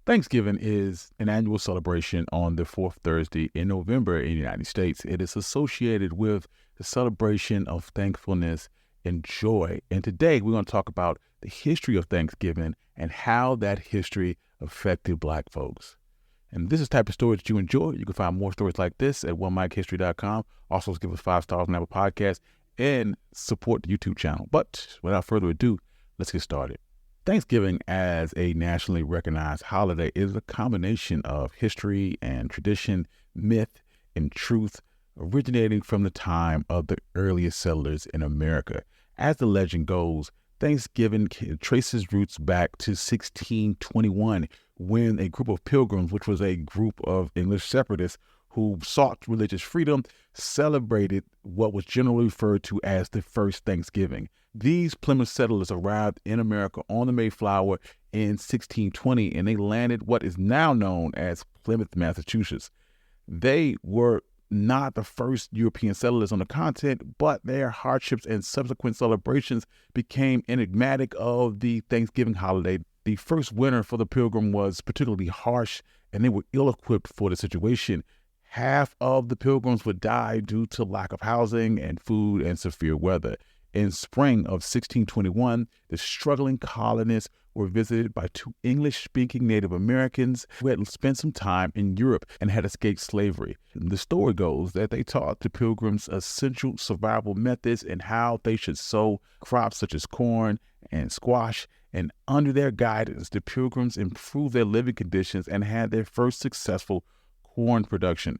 Thanksgiving is an annual celebration on the fourth Thursday in November in the United States. It is associated with the celebration of thankfulness and joy. And today we're going to talk about the history of Thanksgiving and how that history affected Black folks. And this is the type of stories that you enjoy. You can find more stories like this at onemichistory.com. Also, give us 5 stars on Apple Podcasts and support the YouTube channel. But without further ado, let's get started. Thanksgiving as a nationally recognized holiday is a combination of history and tradition, myth and truth, originating from the time of the earliest settlers in America. As the legend goes, Thanksgiving traces roots back to 1621, when a group of pilgrims, which was a group of English separatists who sought religious freedom, celebrated what was generally referred to as the first Thanksgiving. These Plymouth settlers arrived in America on the Mayflower in 1620, and they landed what is now known as Plymouth, Massachusetts. They were not the first European settlers on the continent, but their hardships and subsequent celebrations became enigmatic of the Thanksgiving holiday. The first winter for the pilgrim was particularly harsh, and they were ill-equipped for the situation. Half of the pilgrims would die due to lack of housing and food and severe weather. In spring of 1621, the struggling colonists were visited by 2 English-speaking Native Americans who had spent some time in Europe and had escaped slavery. The story goes that they taught the pilgrims essential survival methods and how they should sow crops such as corn and squash. And under their guidance, the pilgrims improved their living conditions and had their first successful corn production.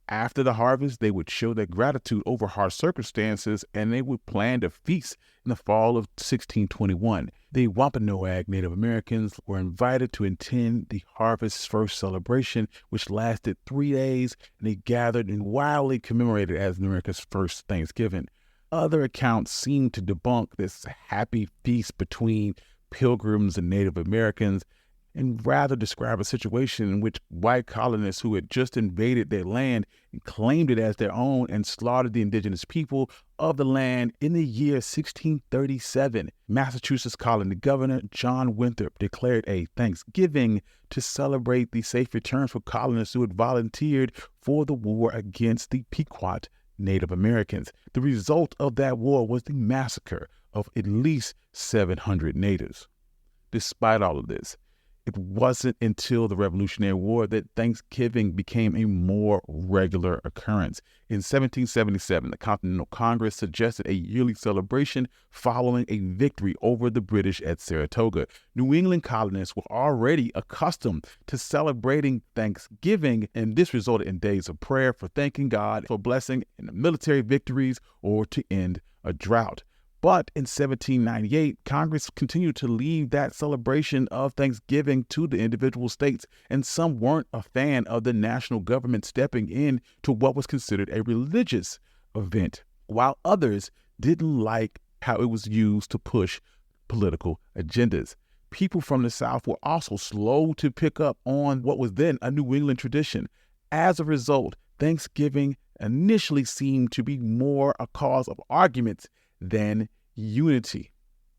After the harvest, they would show their gratitude over harsh circumstances, and they would plan to feast in the fall of 1621. The Wampanoag Native Americans were invited to attend the Harvest First celebration, which lasted 3 days, and they gathered and wildly commemorated as America's first Thanksgiving. Other accounts seem to debunk this happy feast between pilgrims and Native Americans, and rather describe a situation in which white colonists who had just invaded their land and claimed it as their own and slaughtered the indigenous people of the land in the year 1637. Massachusetts colony governor John Winthrop declared a Thanksgiving to celebrate the safe return for colonists who had volunteered for the war against the Pequot Native Americans. The result of that war was the massacre of at least 700 natives. Despite all of this, it wasn't until the Revolutionary War that Thanksgiving became a more regular occurrence. In 1777, the Continental Congress suggested a yearly celebration following a victory over the British at Saratoga. New England colonists were already accustomed to celebrating Thanksgiving, and this resulted in days of prayer for thanking God for blessing in military victories or to end a drought. But in 1798, Congress continued to leave that celebration of Thanksgiving to the individual states, and some weren't a fan of the national government stepping in to what was considered a religious event, while others didn't like how it was used to push political agendas. People from the South were also slow to pick up on what was then a New England tradition. As a result, Thanksgiving initially seemed to be more a cause of arguments than unity.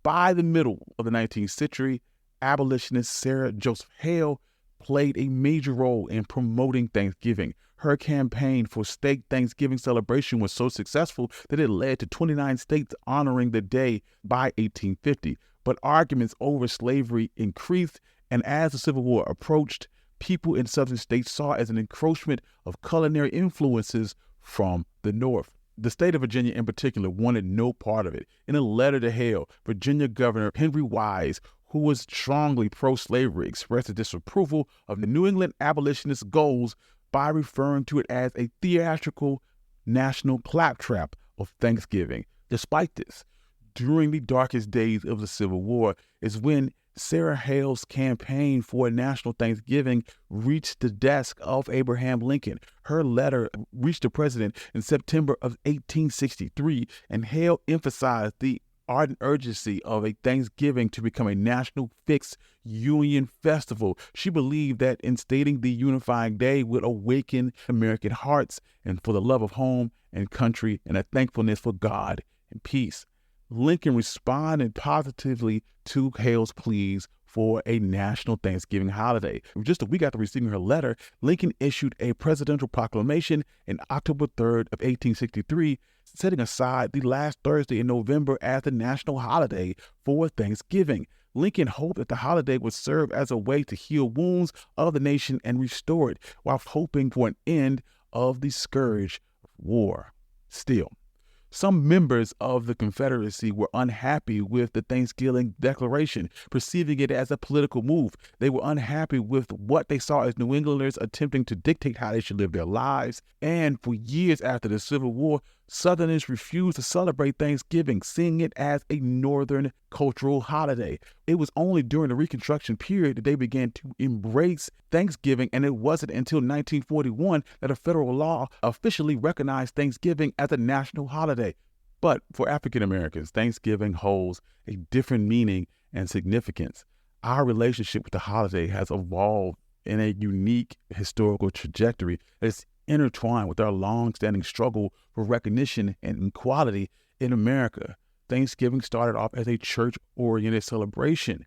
By the middle of the 19th century, abolitionist Sarah Joseph Hale played a major role in promoting Thanksgiving. Her campaign for state Thanksgiving celebration was so successful that it led to 29 states honoring the day by 1850. But arguments over slavery increased, and as the Civil War approached, people in southern states saw it as an encroachment of culinary influences from the North. The state of Virginia in particular wanted no part of it. In a letter to Hale, Virginia Governor Henry Wise, who was strongly pro-slavery, expressed his disapproval of the New England abolitionists' goals by referring to it as a theatrical national claptrap of Thanksgiving. Despite this, during the darkest days of the Civil War is when Sarah Hale's campaign for a national Thanksgiving reached the desk of Abraham Lincoln. Her letter reached the president in September of 1863, and Hale emphasized the ardent urgency of a Thanksgiving to become a national fixed Union festival. She believed that instating the unifying day would awaken American hearts and for the love of home and country and a thankfulness for God and peace. Lincoln responded positively to Hale's pleas for a national Thanksgiving holiday. Just a week after receiving her letter, Lincoln issued a presidential proclamation on October 3rd of 1863, setting aside the last Thursday in November as the national holiday for Thanksgiving. Lincoln hoped that the holiday would serve as a way to heal wounds of the nation and restore it, while hoping for an end of the scourge of war. Still, some members of the Confederacy were unhappy with the Thanksgiving Declaration, perceiving it as a political move. They were unhappy with what they saw as New Englanders attempting to dictate how they should live their lives. And for years after the Civil War, Southerners refused to celebrate Thanksgiving, seeing it as a Northern cultural holiday. It was only during the Reconstruction period that they began to embrace Thanksgiving, and it wasn't until 1941 that a federal law officially recognized Thanksgiving as a national holiday. But for African Americans, Thanksgiving holds a different meaning and significance. Our relationship with the holiday has evolved in a unique historical trajectory that is intertwined with our long-standing struggle for recognition and equality in America. Thanksgiving started off as a church-oriented celebration.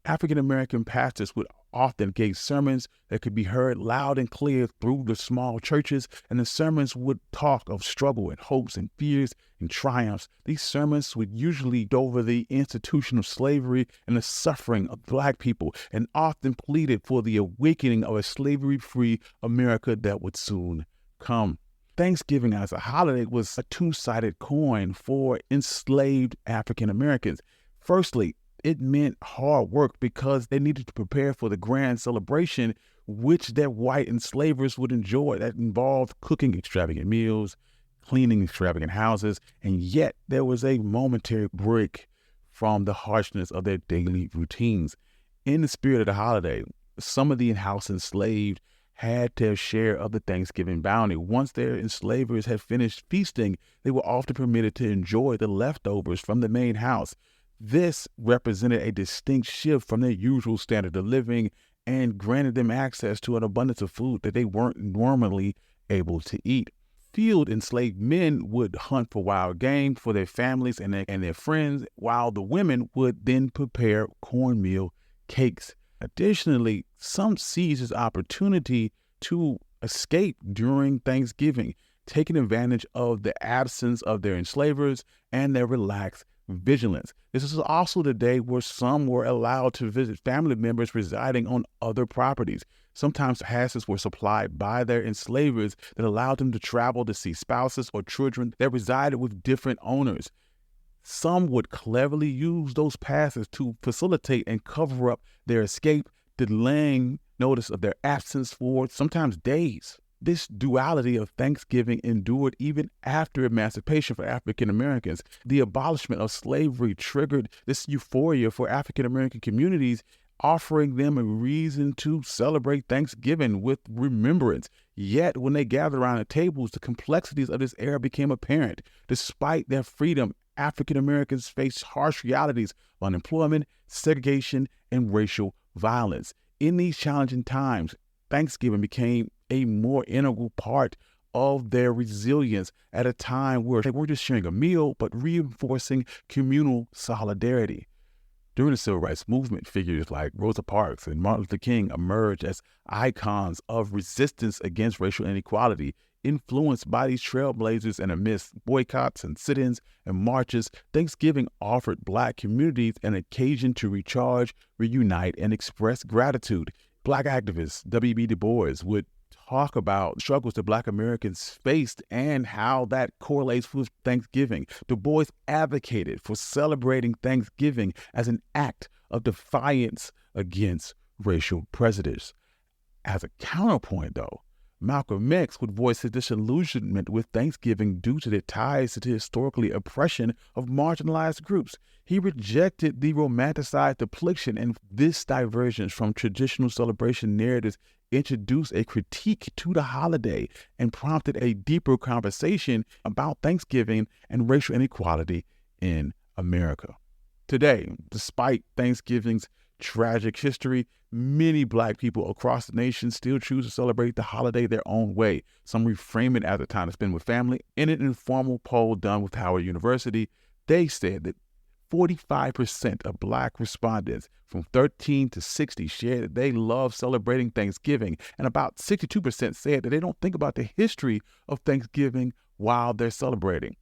African-American pastors would often give sermons that could be heard loud and clear through the small churches, and the sermons would talk of struggle and hopes and fears and triumphs. These sermons would usually go over the institution of slavery and the suffering of Black people, and often pleaded for the awakening of a slavery-free America that would soon come. Thanksgiving as a holiday was a two-sided coin for enslaved African Americans. Firstly, it meant hard work because they needed to prepare for the grand celebration which their white enslavers would enjoy. That involved cooking extravagant meals, cleaning extravagant houses, and yet there was a momentary break from the harshness of their daily routines. In the spirit of the holiday, some of the in-house enslaved had their share of the Thanksgiving bounty. Once their enslavers had finished feasting, they were often permitted to enjoy the leftovers from the main house. This represented a distinct shift from their usual standard of living and granted them access to an abundance of food that they weren't normally able to eat. Field enslaved men would hunt for wild game for their families and their friends, while the women would then prepare cornmeal cakes. Additionally, some seized this opportunity to escape during Thanksgiving, taking advantage of the absence of their enslavers and their relaxed vigilance. This is also the day where some were allowed to visit family members residing on other properties. Sometimes passes were supplied by their enslavers that allowed them to travel to see spouses or children that resided with different owners. Some would cleverly use those passes to facilitate and cover up their escape, delaying notice of their absence for sometimes days. This duality of Thanksgiving endured even after emancipation for African Americans. The abolishment of slavery triggered this euphoria for African American communities, offering them a reason to celebrate Thanksgiving with remembrance. Yet, when they gathered around the tables, the complexities of this era became apparent. Despite their freedom, African Americans faced harsh realities of unemployment, segregation, and racial violence. In these challenging times, Thanksgiving became a more integral part of their resilience at a time where they weren't just sharing a meal, but reinforcing communal solidarity. During the Civil Rights Movement, figures like Rosa Parks and Martin Luther King emerged as icons of resistance against racial inequality. Influenced by these trailblazers and amidst boycotts and sit-ins and marches, Thanksgiving offered Black communities an occasion to recharge, reunite, and express gratitude. Black activist W.B. Du Bois would talk about struggles that Black Americans faced and how that correlates with Thanksgiving. Du Bois advocated for celebrating Thanksgiving as an act of defiance against racial prejudice. As a counterpoint, though, Malcolm X would voice his disillusionment with Thanksgiving due to the ties to the historically oppression of marginalized groups. He rejected the romanticized depiction, and this divergence from traditional celebration narratives introduced a critique to the holiday and prompted a deeper conversation about Thanksgiving and racial inequality in America. Today, despite Thanksgiving's tragic history, many Black people across the nation still choose to celebrate the holiday their own way. Some reframe it as a time to spend with family. In an informal poll done with Howard University, they said that 45% of Black respondents from 13 to 60 shared that they love celebrating Thanksgiving, and about 62% said that they don't think about the history of Thanksgiving while they're celebrating.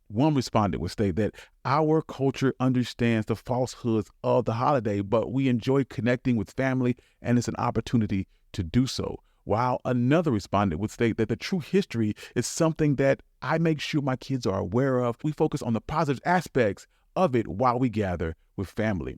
One respondent would state that our culture understands the falsehoods of the holiday, but we enjoy connecting with family, and it's an opportunity to do so. While another respondent would state that the true history is something that I make sure my kids are aware of. We focus on the positive aspects of it while we gather with family.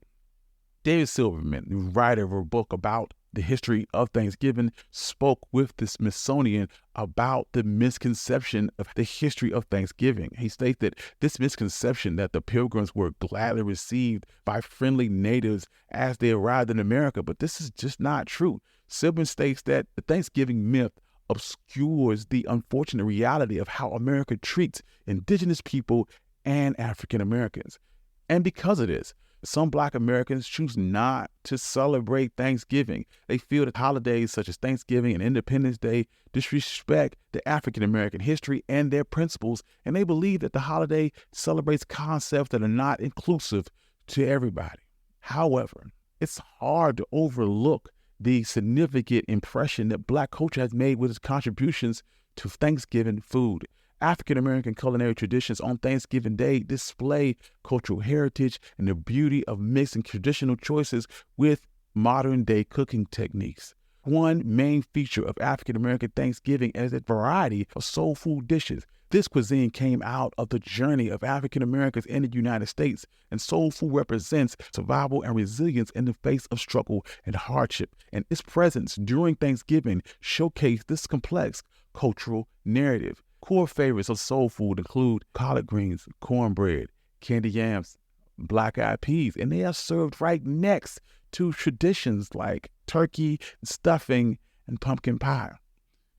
David Silverman, the writer of a book about the history of Thanksgiving, spoke with the Smithsonian about the misconception of the history of Thanksgiving. He states that this misconception that the Pilgrims were gladly received by friendly natives as they arrived in America, but this is just not true. Silverman states that the Thanksgiving myth obscures the unfortunate reality of how America treats indigenous people and African Americans. And because of this, some Black Americans choose not to celebrate Thanksgiving. They feel that holidays such as Thanksgiving and Independence Day disrespect the African American history and their principles, and they believe that the holiday celebrates concepts that are not inclusive to everybody. However, it's hard to overlook the significant impression that Black culture has made with its contributions to Thanksgiving food. African American culinary traditions on Thanksgiving Day display cultural heritage and the beauty of mixing traditional choices with modern day cooking techniques. One main feature of African American Thanksgiving is a variety of soul food dishes. This cuisine came out of the journey of African Americans in the United States, and soul food represents survival and resilience in the face of struggle and hardship. And its presence during Thanksgiving showcased this complex cultural narrative. Core favorites of soul food include collard greens, cornbread, candy yams, black-eyed peas, and they are served right next to traditions like turkey, stuffing, and pumpkin pie.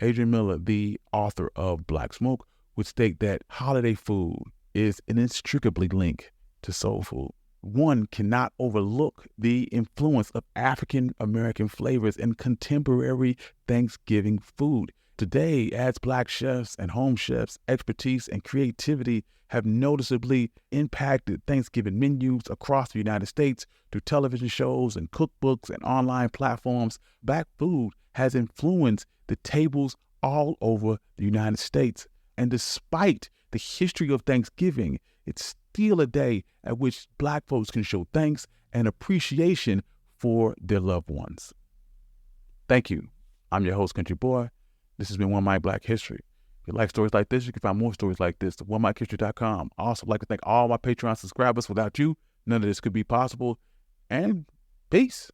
Adrian Miller, the author of Black Smoke, would state that holiday food is inextricably linked to soul food. One cannot overlook the influence of African American flavors in contemporary Thanksgiving food. Today, as Black chefs and home chefs, expertise and creativity have noticeably impacted Thanksgiving menus across the United States through television shows and cookbooks and online platforms. Black food has influenced the tables all over the United States. And despite the history of Thanksgiving, it's still a day at which Black folks can show thanks and appreciation for their loved ones. Thank you. I'm your host, Country Boy. This has been One Mic Black History. If you like stories like this, you can find more stories like this at OneMicHistory.com. I also like to thank all my Patreon subscribers. Without you, none of this could be possible. And peace.